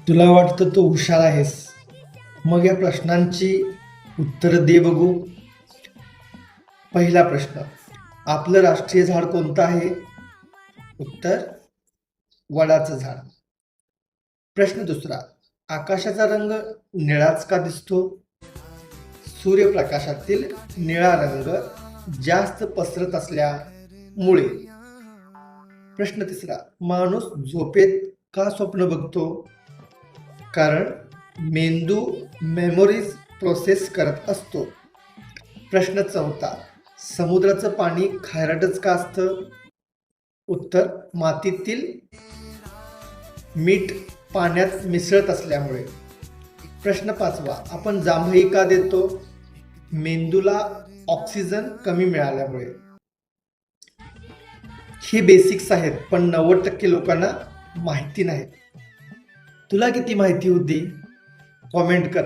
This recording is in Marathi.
तुला वाटतं तू हुशार आहेस. मग या प्रश्नांची उत्तरं दे बघू. पहिला प्रश्न, आपलं राष्ट्रीय झाड कोणतं आहे? उत्तर, वडाचं झाड. प्रश्न दुसरा, आकाशाचा रंग निळाच का दिसतो? सूर्यप्रकाशातील निळा रंग जास्त पसरत असल्यामुळे. प्रश्न तिसरा, माणूस झोपेत का स्वप्न बघतो? कारण मेंदू मेमोरीज प्रोसेस करत असतो. प्रश्न चौथा, समुद्राचं पाणी खारटच का असतं? उत्तर, मातीतील मीठ पाण्यात मिसळत असल्यामुळे. प्रश्न पाचवा, आपण जांभई का देतो? मेंदूला ऑक्सिजन कमी मिळाल्यामुळे. हे बेसिक्स आहेत, पण 90% लोकांना माहिती नाही. तुला किती माहिती होती? कॉमेंट कर.